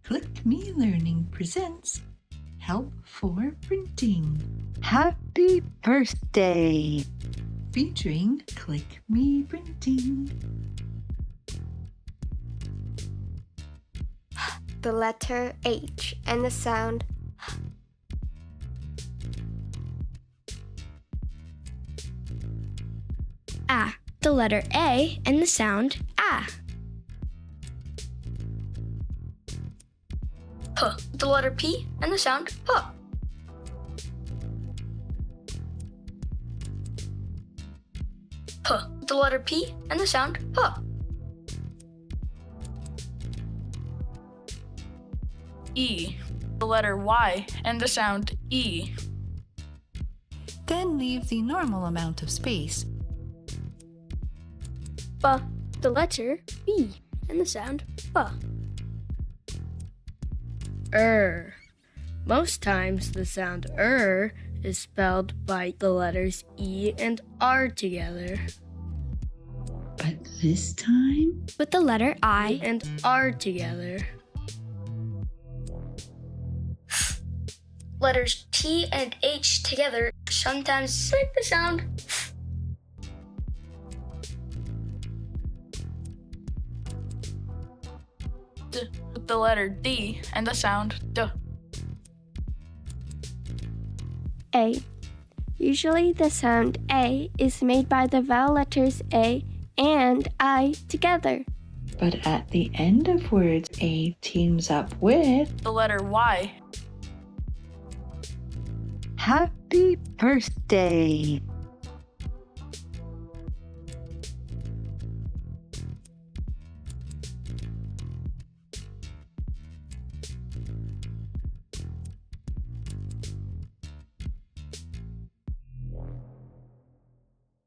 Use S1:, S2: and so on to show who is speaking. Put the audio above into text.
S1: Click Me Learning presents Help for Printing.
S2: Happy birthday!
S1: Featuring Click Me Printing.
S3: The letter H and the sound
S4: A. The letter A and the sound A. P. The letter P and the sound P. P. The letter P and the sound P.
S5: E. The letter Y and the sound E.
S1: Then leave the normal amount of space.
S4: B. The letter B and the sound B. Most times the sound is spelled by the letters E and R together.
S1: But this time,
S4: With the letter I and R together. Letters T and H together sometimes make the sound
S5: D. With the letter D and the sound D.
S3: A. Usually the sound A is made by the vowel letters A and I together.
S1: but at the end of words, A teams up with
S5: The letter Y.
S2: Happy birthday!